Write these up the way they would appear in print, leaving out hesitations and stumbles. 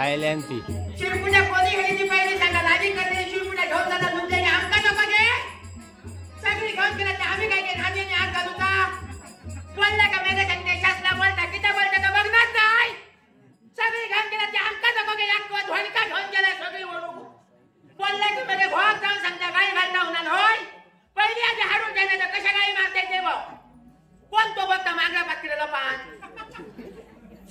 Thailand शिरपुण्या कोणी गेली पहिली सांगा लागी करणे शिरपुण्या घेऊन जातात म्हणजे आमका नको घे सगळी घेऊन गेला तर आम्ही काय घे नादीने आग घालू का बोलला का मेरे संगे शासला बोलता किती बोलता तर बघणार नाही सगळी घेऊन गेला ते आमका नको घे एक धोणका घेऊन गेला सगळी ओळख बोलला की मेरे भाग जाऊन सांगता गाई घालता होणार होय पहिली आधी हाडून गेला तर कशा गाई मारते ते कोण तो बघता मागला पातळीला पान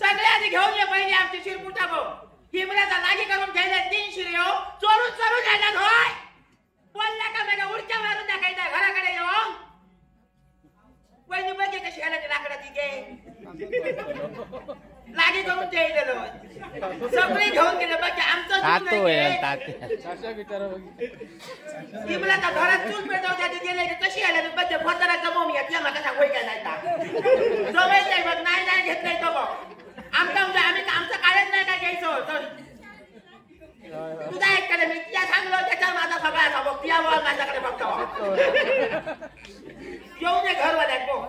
सगळे आधी घेऊन ये पहिली आमची शिरपुटा भाऊ हिमऱ्याचा लागी करून घ्यायला 3 शिरे हो चोरून चोरून जाणार होय बोलला का मेगा उडक्या मारून टाकायचा घराकडे येऊन वहिनी बघे कशी आला लाकडाची गे लागी करून ठेवलेलं सगळे घेऊन गेले बाकी आमचं हिमऱ्याचा घरात चूल पेटवल्या गेले कशी आल्या बघे फोतारा जमवून या किंवा कसा होई काय नाही जमायचंय बघ नाही घेत नाही तो बघ आमचा म्हणजे आम्ही आमचं काळच नाही काय घ्यायचं तुझा ऐकलं मी त्या सांगलो त्याच्या माझा सगळा बघ त्या बघ माझ्याकडे बघतो येऊ दे घरवाल्यात बघ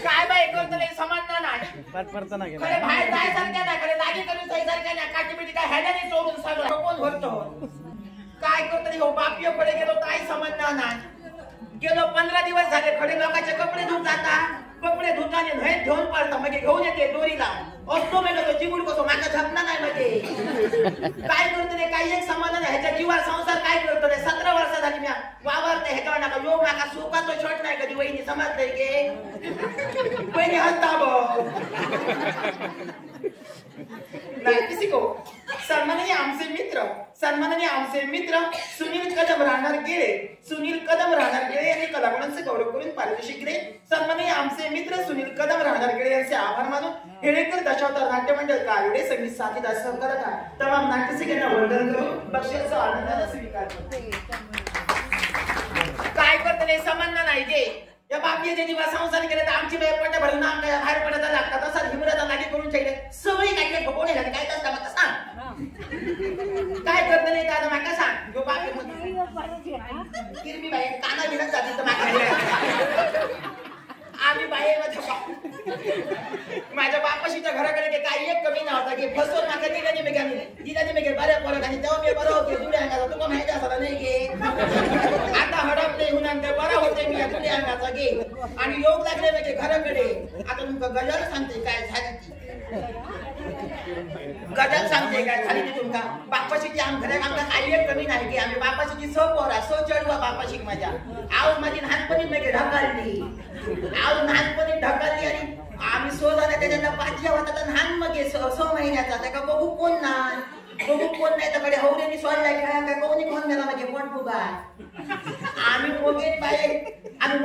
काय बाई करतो समजणार नाही बाहेर जायसारख्या नाही खरे लागी करून जायसारख्या नाही काटीपिटी काय ह्याला नाही सोडून सगळं कोण भरतो काय करतो हो बापीकडे गेलो काही समजणार नाही गेलो 15 दिवस झाले खडे लोकांचे कपडे धुवून जाता कपडे धुताने नाही घेऊन पडता म्हणजे घेऊन येते दोरीला असतो म्हणजे तो चिमुड कसो माझा झपना नाही म्हणजे काय करतो रे काही एक समाधान ह्याच्या जीवार संसार काय करतो रे 17 वर्ष झाली मी वावरते ह्याच्यावर नका योग नका सुखाचं छोट नाही कधी वहिनी समजतंय गे वहिनी हसता नाही किसी को सन्माननीय आमचे मित्र सुनील कदम राहणार गेळे यांनी कलागुणांचे गौरव करून पारितोषिक दिले सन्माननीय आमचे मित्र सुनील कदम राहणार गेळे यांचे आभार मानून हेळेकर दशावतार नाट्य मंडळ कारवडे संगीत साथीदार सहकार्य तमाम नाट्यसिकांना वंदन करून बक्षिसाचा आनंदाने स्वीकार करतो काय करतले समजणार नाही गे या बापीचे दिवस संसार केले तर आमची बाई पट भरून आमच्या बाहेर पडायला लागतात तसा हिमराचा लागी करून ठेवले सवयी काय काय फकोणे घाले काय कसं मग सांग काय करत नाही दादा माका सांग जो बापी किरमी बाई काना भिडत जाते तर माका आम्ही बाहेर माझ्या बापाशीच्या घराकडे काही एक कमी नव्हता की फसवून माका दिल्याने मी घाली बऱ्या पोरं घाली तेव्हा मी बरं होते जुड्या अंगाचा तुला माहिती असला नाही गे आता हडपले हुनान ते बरं होते मी जुड्या अंगाचा गे आणि योग लागले म्हणजे घराकडे आता तुमका गजल सांगते काय झाली गजल सांगते काय झाली ती तुमका बापाशीची घरात आमका काही एक कमी नाही की आम्ही बापाशीची सो पोरा सो चढवा बापाशी माझ्या आव माझी लहानपणी मी ढकलली आणि आम्ही सो झाला त्याच्यात 5 होता तर लहान मग 6 महिन्याचा त्या बघू कोण नाही तर कडे हौरेनी सोडला खेळा काय कोणी कोण गेला म्हणजे कोण फुगा आम्ही मगेन बाहेर आम्ही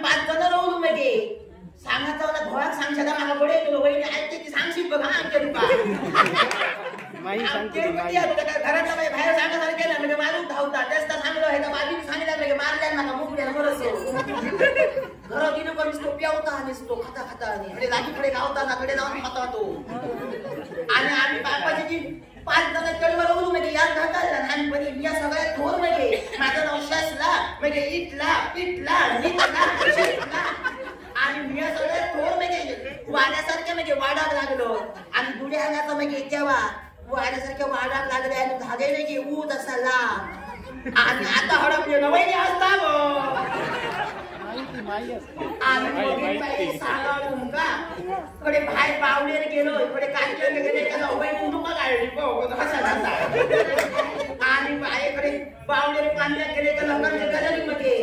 5 जण राहू मगे सांगायचं होता घोळाक सांगशा का मला गोडे तुला वहिनी ऐकते ती सांगशील बघा आमच्या घरातला बाहेर सांगासारखे ना म्हणजे मारून धावता जास्त सांगलो हे तर बाजूने सांगितलं म्हणजे मारल्या नका मुकल्या बरं घरात गेलो का नुसतो प्यावता नुसतो खाता आणि लाकीकडे गावता कडे जाऊन खाता तो आणि आम्ही बापाची 5 जण चढवर राहू म्हणजे याद ढकलला लहानपणी मी सगळ्यात थोर म्हणजे माझं नाव शासला म्हणजे इटला आणि मी सगळ्यात थोर म्हणजे वाड्यासारख्या म्हणजे वाडाक लागलो आणि दुड्या अंगाचा म्हणजे तेव्हा वाड्यासारख्या वाडाक लागले आणि धागे म्हणजे ऊद असाला आणि आता हडपले वहिनी असता कडे बाहेर बावलेर गेलो कडे काढले गेले आणि बाहेकडे बावलेर पाण्यात गेले का लोकांच्या गजरीमध्ये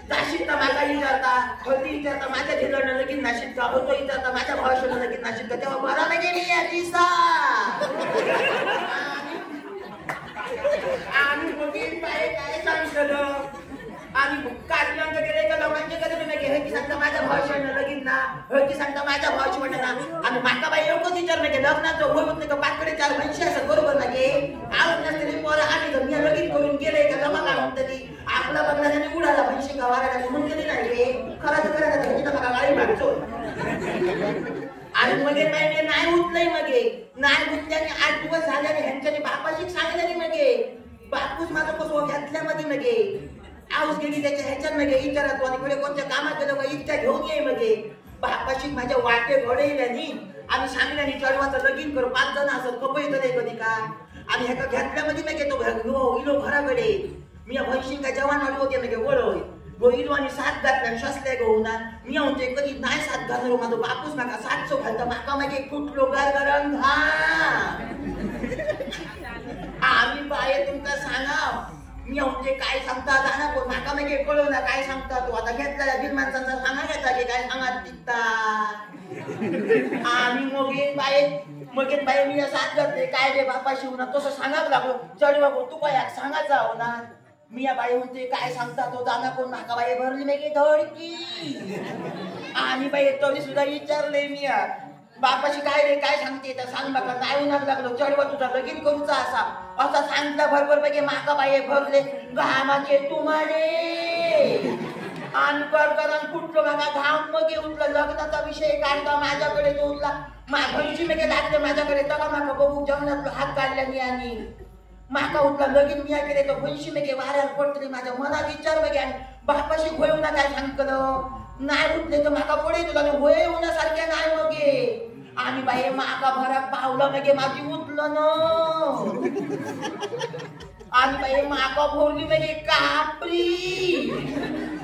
नाशिकचा माझा विचारता होती विचारता माझ्या जिल्ह्यानं लगीन नाशिकचा होतो विचारता माझ्या भावाशाला लगीन नाशिकचा तेव्हा बरा नाही गेली या दिसा आणि बघीन बाहेर काय सांगलं आणि काढलं गेले का लोकांच्या गजरीमध्ये हे की सांगता माझ्या भावाशाला लगीन ना हे की सांगता माझ्या भावाची म्हणा ना आणि माका बाई एवढंच विचार नाही लग्नाचं होय होत नाही का 5कडे 4 म्हशी असं बरोबर लागे आवड नसते पोरं आली तर मी लगीन करून गेले का जमा का म्हणतली आपला बघला त्याने उडाला म्हशी का वाराला म्हणून गेली नाही खरंच मला गाडी मागतो आणि मगे नाही उठलंय मगे नाही उठल्याने 8 दिवस झाल्याने ह्यांच्याने बापाशी सांगितल्याने मगे बापूस माझं कसं घातल्यामध्ये मगे आऊस गेली त्याच्या ह्याच्यात मगे विचारतो आणि पुढे कोणत्या कामात गेलो का इच्छा घेऊन ये मगे बापाशी माझ्या वाटे घडयल्यानी आणि सांगल्यानी चढवाचं लगीन करू 5 जण असत कप येतले कधी का आणि ह्याका घेतल्यामध्ये मी घेतो इलो घराकडे मी या भैशीन काय जवान वाटू होते मी वळोय गो इलो आणि 7 घातल्या शसले गो होणार मी म्हणते कधी नाही 7 घालणार माझा बापूस नका 700 घालता माका मागे कुठलो गरगरंग हा आम्ही बाये तुमका सांगा मी म्हणते काय सांगता जाणार कोण माका मागे कळव ना काय सांगता तू आता घेतला बिन माणसांचा सांगा घेता की काय सांगत टिकता आम्ही मगेन बाई मी 7 घातले काय रे बापाशी होणार तसं सांगाच लागलो चढ बाबू तू काय सांगायचा होणार मी या बाई म्हणते काय सांगता तो जाणार कोण नाका बाई भरली मागे धडकी आणि बाई तरी सुद्धा विचारले मी बापाशी काय रे काय सांगते तर सांग बाबा नाही होणार लागलो चढवा तुझा लगीन करूचा असा असा सांगता भरभर पैकी माका बाई भरले घामाचे तुम्हारे अनकर करून कुठलं बघा घाम मग उठलं लग्नाचा विषय काढता माझ्याकडे तो उठला माझी मेगे लागले माझ्याकडे तका माका बघू जेवणात हात काढल्यानी आणि माका उठला लगीन मी केले तो भैशी मेगे वाऱ्यावर पडतली माझ्या मनात विचार बघे आणि बापाशी होय ना काय सांगतलं नाही उठले तर माका पुढे तुला होय होण्यासारख्या नाही मगे आणि बाई माका भराक पावलं मगे माझी उठलं न आणि बाई माका भोरली मगे कापली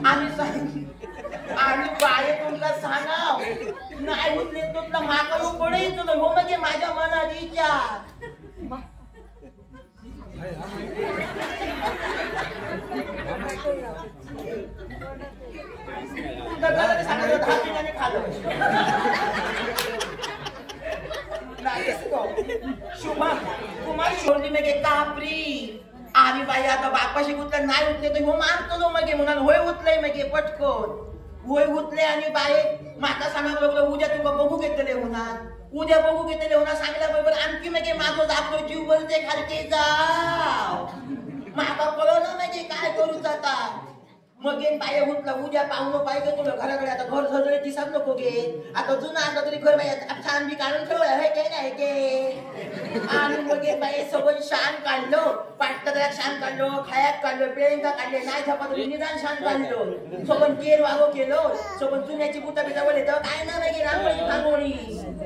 आणि बाई तुमका सांगा नाही उठले तुला माका पुढे तुला हो म्हणजे माझ्या मनात विचार कुमार शोधली मग कापरी आणि बाई आता बापाशी उठलं नाही उठले तर हो मारतो मग म्हणून होय उठलंय मग पटकन होय उठले आणि बाई माका सांगायला लागलो उद्या तुला बघू घेतले होणार उद्या बघू घेतले होणार सांगल्याबरोबर आणखी मग माझं दाखलो जीव बोलते खालते जाव माका कळलं ना म्हणजे काय करू जाता मग बाय उठला उद्या पाहुणं पाहिजे तुला घराकडे आता घर सजळे दिसत नको गे आता जुना आता तरी घर बाई छान बी काढून ठेवलं हे काय नाही के आणि मग बाई सगळं शान काढलं पाटला शान काढलं खायात काढलं प्रियंका काढले नाही झपा तरी निदान शान काढलं सोबत केर वागो केलं सोबत जुन्याची बुटा बिटा वळले तर काय ना बाई रांगोळी भांगोळी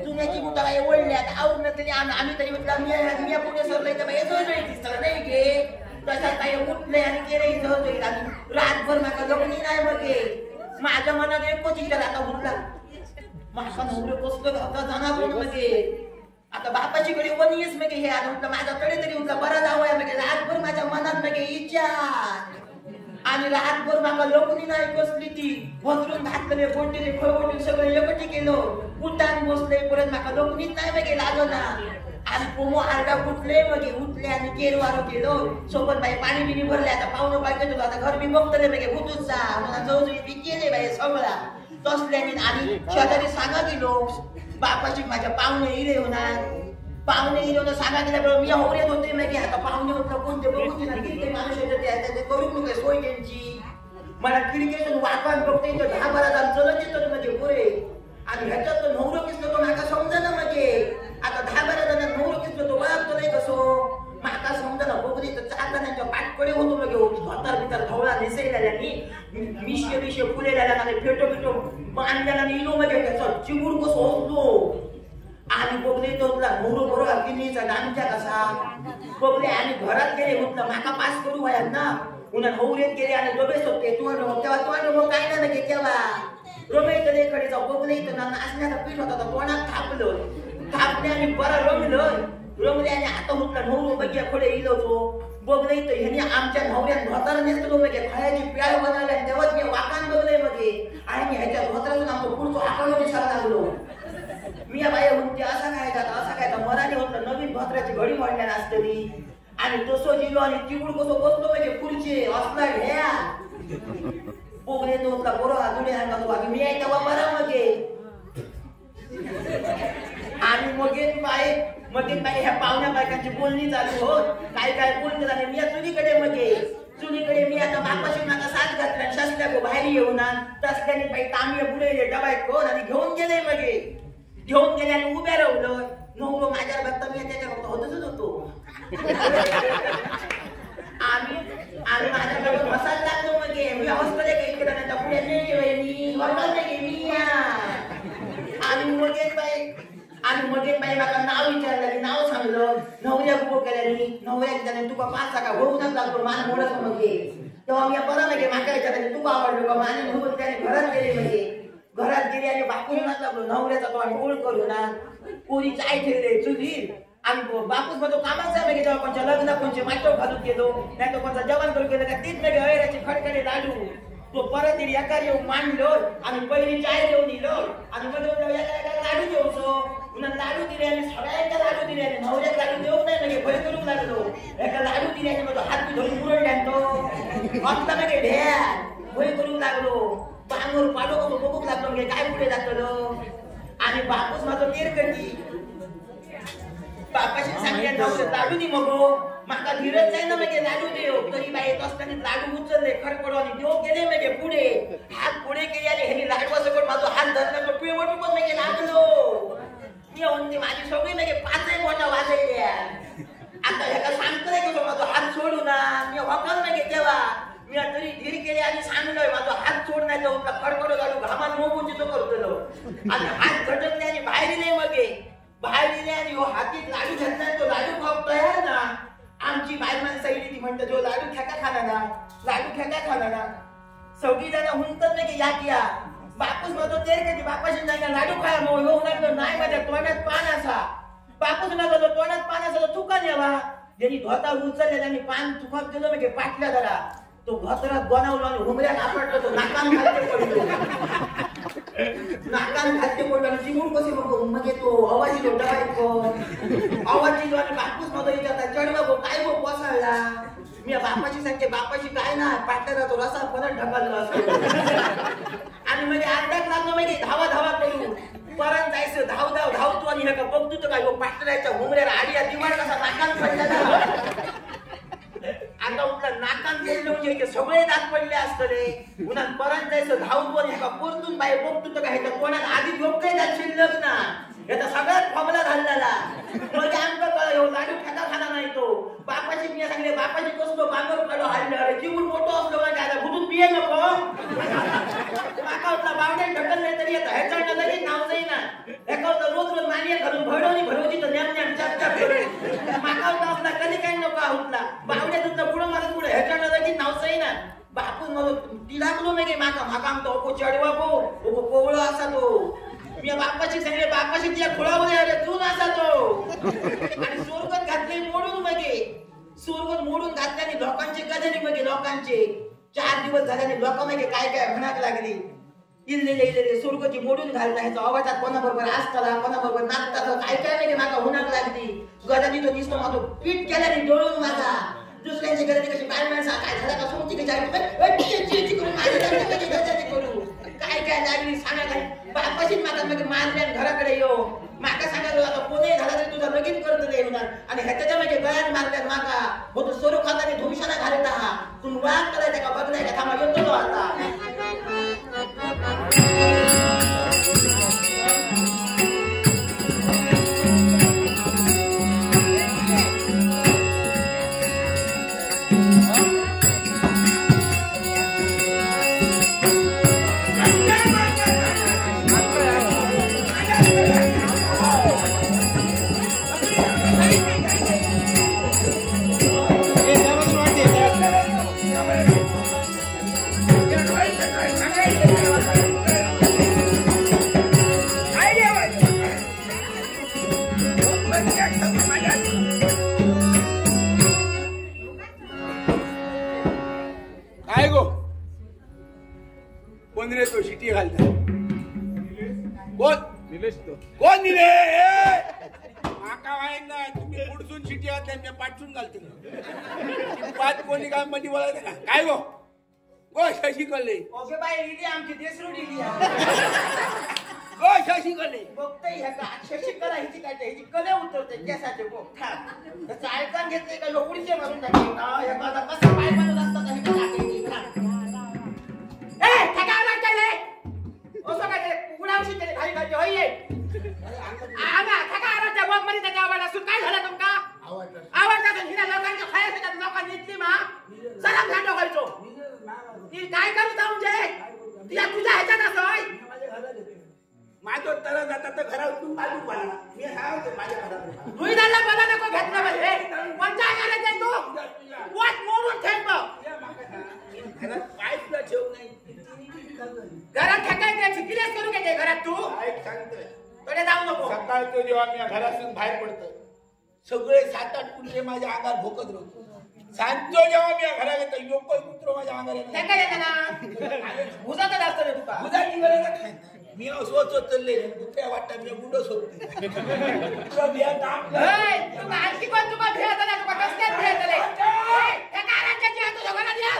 जुन्याची बुटा बाई वळल्या आवड नसलेली आम्ही तरी म्हटलं मी पुढे सरलंय तर बाई सजळे दिसतं नाही गे तसा काही उठले आणि केले इथं रातभर माका जगणी नाही मग माझ्या मनात एकच विचार आता उठला माका नवरे कसलं आता जाणार कोण मध्ये आता बापाची कडे वनीस मग हे आता म्हटलं माझ्याकडे तरी उठला बरा जावया मग रातभर माझ्या मनात मग विचार आणि रातभर माका लोकनी नाही कसली ती भसरून घातले बोटीने खळबोटून सगळं एकटी केलं उठान बसले परत माका लोकनीच नाही मग लागलं ना आणि पोमो आरडा उठले मग उठले आणि केरवारो केलो सोबत बाई पाणी बिनी भरले आता पाहुणं पाहिजे तुला आता घर बी बघतले मग भुतूचा मला जवळजवळ बी केले बाई सगळा तसल्याने आणि शेजारी सांगा गेलो बापाची माझ्या पाहुणे हिरे होणार पाहुणे हिरे होणार सांगा गेल्याबरोबर मी होण्यात होते मग आता पाहुणे होतं कोणते बघू ना किती माणूस येते ते करू नको सोय त्यांची मला खिडकीतून वाकण बघते तर 10-12 जण चलत येतो म्हणजे पुरे आणि ह्याच्यात नवरं किसलं तो माका समजा ना म्हणजे आता 10-12 जण नवरं किसलं तो ओळखतो नाही कसो माका समजा ना बघली तर 4 जणांच्या पाठकडे होतो मग धोतार बितार धवळा नेसलेल्यानी मिशे फुलेल्याला आणि फेटो बांधल्याला इलो मध्ये त्याचा चिमुड कसं होतो आणि बघले तो तुला नवरं बरोबर किनीचा डांच्या कसा बघले आणि घरात गेले म्हटलं माका पास करू वयात ना पुन्हा नवरेत गेले आणि डबेच होते तेव्हा तो काय ना नके तेव्हा रमेकडे जाऊ बघले तर नाचण्याचा पीठ होता तोंडात थापले आणि बरं रमले आणि आता म्हटलं नवरू बघ्या खोडे इलो तो बघले तर ह्याने आमच्या नवऱ्यात धोतार नेसतो म्हणजे खायची प्याळ बनवल्या तेव्हाच मी वाकान बघले मध्ये आणि ह्याच्या धोतारातून आमचं पुढचं आकालो दिसायला लागलो मी या बाई म्हणते असं काय तर मराठी होतं नवीन धोत्राची घडी म्हणल्या असतली आणि तसं गेलो आणि तिकूड कसं बसलो म्हणजे पुढचे असला घ्या पोगले तो होता बरोबर हातुडे सांगतो आम्ही मी आहे तेव्हा बरा मध्ये आणि मगेन बाई ह्या पाहुण्या बायकांची बोलणी चालू हो काय बोलणी झाले मी या चुलीकडे मी आता बापाशी माझा साथ घातला शासल्या गो बाहेर येऊन तसल्याने बाई तांबे बुडे डबाय कोण आणि घेऊन गेले आणि उभ्या राहलं नवरो माझ्या बघता मी त्याच्या बघता होतच होतो आणि माझ्याकडे मसाला लागतो मग मी हॉस्पिटल काही पुढे विचारले तुका पाच का होऊनच लागलो मान मोडस म्हणजे तेव्हा मी परत म्हणजे माका विचारले तुका आवडलो का माने म्हणून त्याने घरात गेले म्हणजे घरात गेले आणि बापूनच लागलो नवऱ्याचा तो गोळ करू ना कोणी चाय ठेवले चुलीर आणि बापूस म्हणतो कामाचा म्हणजे जेव्हा कोणच्या लग्न कोणचे माटो घालून गेलो नाही तर कोणता जेवण करून गेलो का तीच म्हणजे अयराचे खडखडे लाडू तो परत एका येऊ मांडलो आणि पहिली चाय देऊन दिलो आणि मग लाडू देऊचो पुन्हा लाडू दिले आणि सगळ्यांना लाडू दिले आणि नवऱ्यात लाडू देऊ नाही म्हणजे भय करून लागलो एका लाडू दिले आणि मग हात धरून पुरण टाकतो आता म्हणजे ढ्या भय करून लागलो पांगोर पाडो बघूक लागलो म्हणजे काय पुढे लागलो आणि बापूस माझं तेर करती बापाशी सांगल्या नवरे लाडू दे मगो माका धीरज जाय ना म्हणजे लाडू देव तरी बाई येत असताना लाडू उचलले खडखड आणि देव गेले म्हणजे पुढे हात पुढे केले आणि ह्यानी लाडवा सकट माझा हात धरला तो पिवट पण म्हणजे लागलो मी म्हणते माझी सगळी म्हणजे पाचही मोठा वाजवल्या आता ह्याला सांगतोय की माझा हात सोडू ना मी हकल म्हणजे तेव्हा मी तरी धीर केले आणि सांगलोय माझा हात सोडण्याचा होता खडखड लाडू घामात मोबून तिथं करतलो आणि हात झटकले आणि बाहेर दिले मग बाहेर दिले आणि हातीत लाडू घेतला तो लाडू खाऊ तयार ना आमची बाय माणसं ती म्हणतात जो लाडू खेका खाना ना लाडू खेका खाना ना सगळी जण हुंतत नाही की या किया बापूस म्हणतो तेर कधी बापाशी नाही लाडू खाया मग हो लागलो नाही माझ्या तोंडात पान असा बापूस लागलो तोंडात पान असा तुका न्यावा ज्यांनी धोता उचलले आणि पान तुकाक दिलं म्हणजे पाटल्या जरा तो घोतरात बनवलो आणि हुमऱ्यात आपटलो तो नाकान खालते पडलो नाकान खालते पडलो आणि चिमून कशी मग तो आवाज येतो आवाज येतो आणि बापूस मध्ये विचारता चढवा गो काय गो कोसळला मी बापाची सांगते बापाची काय ना पाटल्याचा तो रसा परत ढकललो असतो आणि म्हणजे अर्धाक लागलो म्हणजे धावा धावा करू परत जायचं धावतो आणि नका बघतो तर काय पाटल्याच्या हुमऱ्याला आडिया दिवाळ कसा नाकान पडला आता उठला नाकान पडलं म्हणजे सगळे दात पडले असतले पुन्हा परत जायचं धावतो आणि ह्याका परतून बाहेर बघतो तर काय कोणाला आधी डोकं जात शिल्लक ना याचा सगळ्यात फॉर्मला घालला म्हणजे आमचं कळ लाडू खाता खाना नाही तो बापाची मी सांगले बापाची कसलो बांगर काढो हल्लं जीवन मोठं असलो म्हणजे आता भुटून पिये नको बाका होता बावड्यात ढकलले तरी आता ह्याच्या लगेच नाव जाई ना ह्याका होता रोज मानिया घालून भडवणी भरवची तर नेम नेम चाप चाप माका होता आपला कधी काही नको उठला बावड्यात उठला पुढं मला पुढे ह्याच्या लगेच नाव जाई ना बापून मला तिलाकलो नाही माका माका आमचा ओको चढवा ओको कोवळा असा तो मी बापाची सांगले बापाशी तिला खोळामध्ये आले तू असा तो आणि सोरगत घातले मोडून मगे सोरगत मोडून घातल्याने लोकांचे गजनी मगे लोकांचे 4 दिवस झाल्याने लोक मगे काय काय म्हणाक लागली इल्लेले सोरगती मोडून घालता ह्याचा आवाजात कोणाबरोबर असताना कोणाबरोबर नाचता काय काय मगे माका हुनाक लागली गजानी तो दिसतो माझं पीठ केल्याने डोळून माझा दुसऱ्यांच्या घराने कशी बाय माणसा काय झाला का सोडती करू काय काय लागली सांगा बापाशीच माका मग मारल्या घराकडे येऊ माका सांगायला आता कोणी झाला तरी तुझा लगीन करत नाही होणार आणि ह्याच्या म्हणजे गळ्यात मारल्यात माका होतो स्वरूप खाताने धुमशाना घालत आहात तुम्ही वाद करायचा का बघलाय का थांबा येतो तो आता कोण दिले माका वाईन ना तुम्ही पुढसून शिटी घातल्या मी पाठसून घालतो पाच कोणी काय मध्ये बोलायचं का काय गो गो शशी कळले ओके बाई इथे आमची देसरू दिली गो शशी कळले बघताय ह्या का शशी कला हिची काय हिची कले उतरते केसाचे बघ त्याचं ऐकून घेतले का लोकडीचे मारून टाकले ह्या का कसं पाय बनवत असतात हे का ए ठेका लागले असं काय उघडावशी त्याने खाली खाली होई आगा ठेका आराच्या बघ मध्ये त्याच्या आवाज असून काय झालं तुमका आवाज हिरा लोकांच्या खायच्या लोकांनी इतली मा चला भांडो व्हायचो ती काय करू जाऊन जे तिला तुझ्या ह्याच्यात असोय माझं तर जाता तर घरातून बाजू पाला मी सांगतो माझ्या घरात तुही झाला मला नको घेतलं पाहिजे कोणत्या घरात आहे तू वाट मोडून ठेव घरात पाय सुद्धा ठेवू नाही घरात ठेकायचे किलेच करू घेते घरात तू ऐक सांगतोय कडे जाऊ नको सकाळचं जेव्हा मी घरातून बाहेर पडतो सगळे 7-8 कुत्रे माझ्या अंगावर भोकत राहतो सांजो जेव्हा मी घरात येतो लोक कुत्र माझ्या अंगावर येतात भुजाचं जास्त रे तुका भुजाची गरज नाही मी स्वच्छ चालले कुत्र्या वाटतात मी गुंड सोडते तुका आणखी कोण तुका भेटत ना तुका कसल्याच भेटत रे त्या कारांच्या जीवा तुझ्या घरात या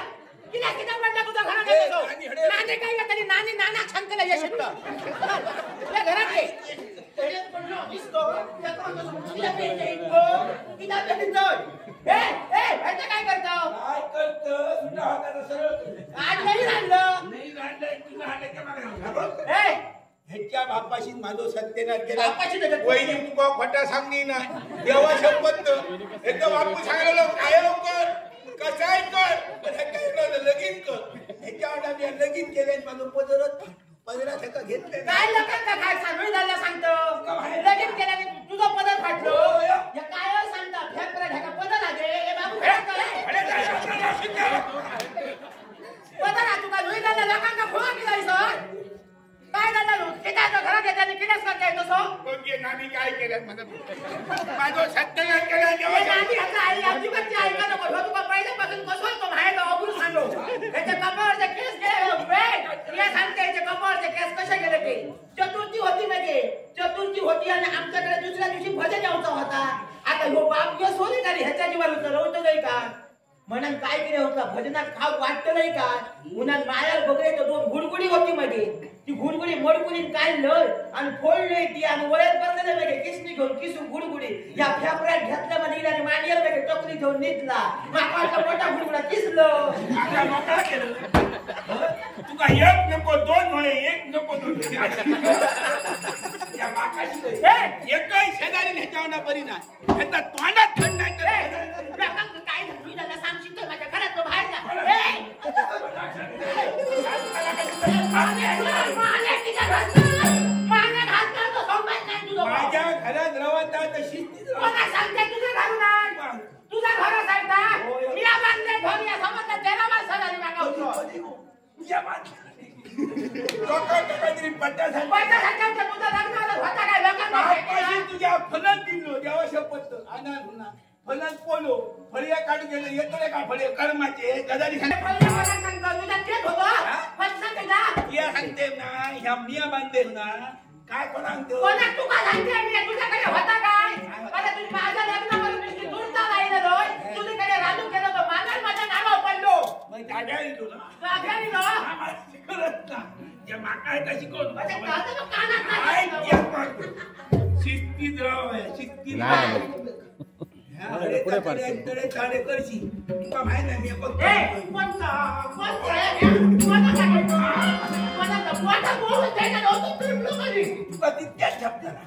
किला किती म्हणलं तुझ्या घरात येतो नाने काय का तरी नानी नाना छंतला येशील का तुझ्या घरात ये तेच म्हणलो दिसतो त्या कोणाचं तिला भेटते तिला भेटतो हे काय करतो काय करतं तुझ्या हाताला सरळ आज नाही राहिलं तुझ्या हाताच्या ह्याच्या बापाशी माझं सत्यनाथ बापाशी केला वहिनी तुका फटा सांगणी ना देवा शपथ एकदा बापू सांगायला काय कर कसाय कर पण हे काय लगीन कर ह्याच्या मी लगीन केलं माझं पदरात ह्याका घेतले काय लोकांना काय सांगून झालं सांगतो लगीन केल्याने तुझं पदर फाटलो या काय सांगता फेकरा ढाका पदर आगे हे बाबू पदर आ तुका धुई झालं लोकांना फोन केलाय सर काय झालं किती घरात येताना कितीच करता येतो सो बघे नानी काय केलं माझं सत्यनाथ केलं हे नानी आता आई अजिबात ऐका नको हो तुका पहिल्यापासून बसवतो बाहेर अवघड सांगो त्याच्या कपाळचे केस गेले हे सांगते याचे कपाळचे केस कसे गेले ते चतुर्थी होती म्हणजे चतुर्थी होती आणि आमच्याकडे दुसऱ्या दिवशी भजन यायचा होता आता हो बाप यो सोनी तरी ह्याच्या जीवावर उतरवतो नाही का म्हणून काय केलं होतं भजनात खाऊ वाटतं नाही का उन्हात मायाला बघले तर 2 गुडगुडी होती मध्ये ती गुडगुडी मडकुडीन काढलं आणि फोडली ती आणि वळत बसले बघे किसनी घेऊन किसून गुडगुडी या फेफऱ्यात घेतल्यामध्ये आणि मांडीला बघे टोकरी घेऊन निघला मापाचा मोठा गुडगुडा किसलं मोकळा केलं तुका एक नको 2 होय एक नको 2 या माकाशी एकही शेजारी ह्याच्यावर परिणाम ह्याचा तोंडात थंड नाही काय झालं सांगशील तर माझ्या घरात बाहेर माझ्या घरात रवता तशी सांगते तुझ्या घरून तुझ्या घरा सांगता मी बांधले घर या समजता तेरा माणसा झाली तुझ्या फलन दिलो देवा शपथ आनंद फलन पोलो फळिया काढून गेले येतो रे का फळे कर्माचे गजारी सांगते ना ह्या मिया बांधते ना काय सांगतो तुका सांगते मी तुझ्याकडे होता काय मला तुझी माझं लग्न करून नुसती दूरचा राहिलं रोय तुझ्याकडे राजू केलं तर माझा माझ्या नावावर पडलो मग दादा येतो ना दादा येतो करत ना जे माका तशी कोण माझ्या दादा कानात शिस्तीत राव शिस्तीत पुढे पाडतो साडे करशी तुका माहित नाही मी तुका तितक्याच शब्दाला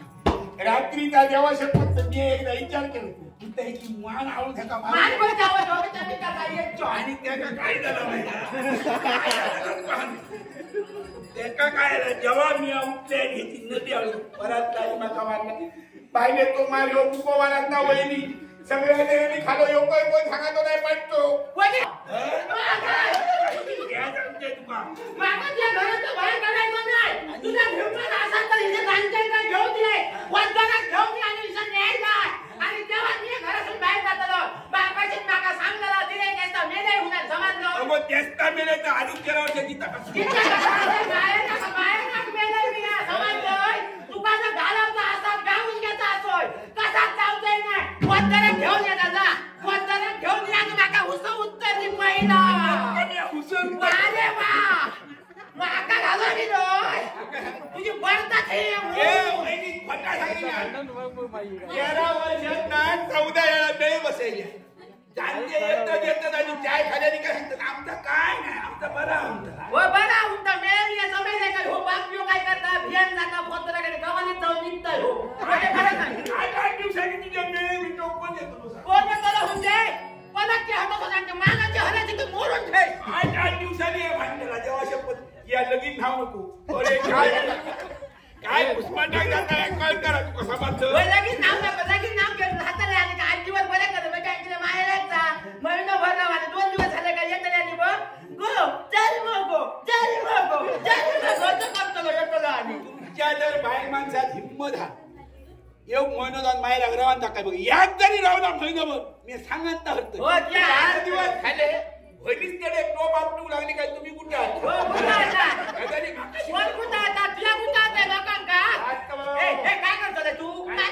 रात्रीचा जेव्हा शपथ मी एकदा विचार केला त्याची मान आवड त्याका आणि त्याका काय झालं त्याका काय जेव्हा मी उठले घेतली नदी आलो परत काही माका मारला पाहिले तो मारलो कुपवानात ना वहिनी सगळ्या खालो योग्य कोण सांगतो नाही पडतो चाय खाल्याने काय सांगतात आमचा काय नाही आमचा बरा बरा उंटा मेल या समय नाही हो बाप काय करता भियान जाता पोतराकडे गावाने जाऊन निघताय हो आठ दिवसांनी तुझ्या मेल मी टोपण येतो कोण येतो म्हणजे पलकचे हातात सांगते मागाचे हरायचे की मोडून ठेव 8 दिवसांनी हे भांडला जेव्हा शपथ या लगीन धाव नको अरे काय काय पुष्पाटाक जाता कळ करा तू कसा बात लगीन नाव घेऊन हाताला आणि का 8 दिवस बरे करत म्हणजे आणखी माहेराचा महिनाभर राहा 2 दिवस झाले का येतले आणि बघ गो चल मगो तो करतो येतो आणि तुमच्या जर बाहेर माणसात हिंमत हा येऊ महिनो जाऊन माहेर अग्रवान दाखवाय बघ याच जरी राहू ना महिनोभर मी सांगत हरतो हो, त्या 8 दिवस झाले बहिणीच तेडे टोप आपटू लागली काय तुम्ही कुठे आहात हो कुठं आता कधी मागाशी कोण कुठं आता तुला कुठं आता लोकांका आज का बाबा? ए काय करतो रे तू काय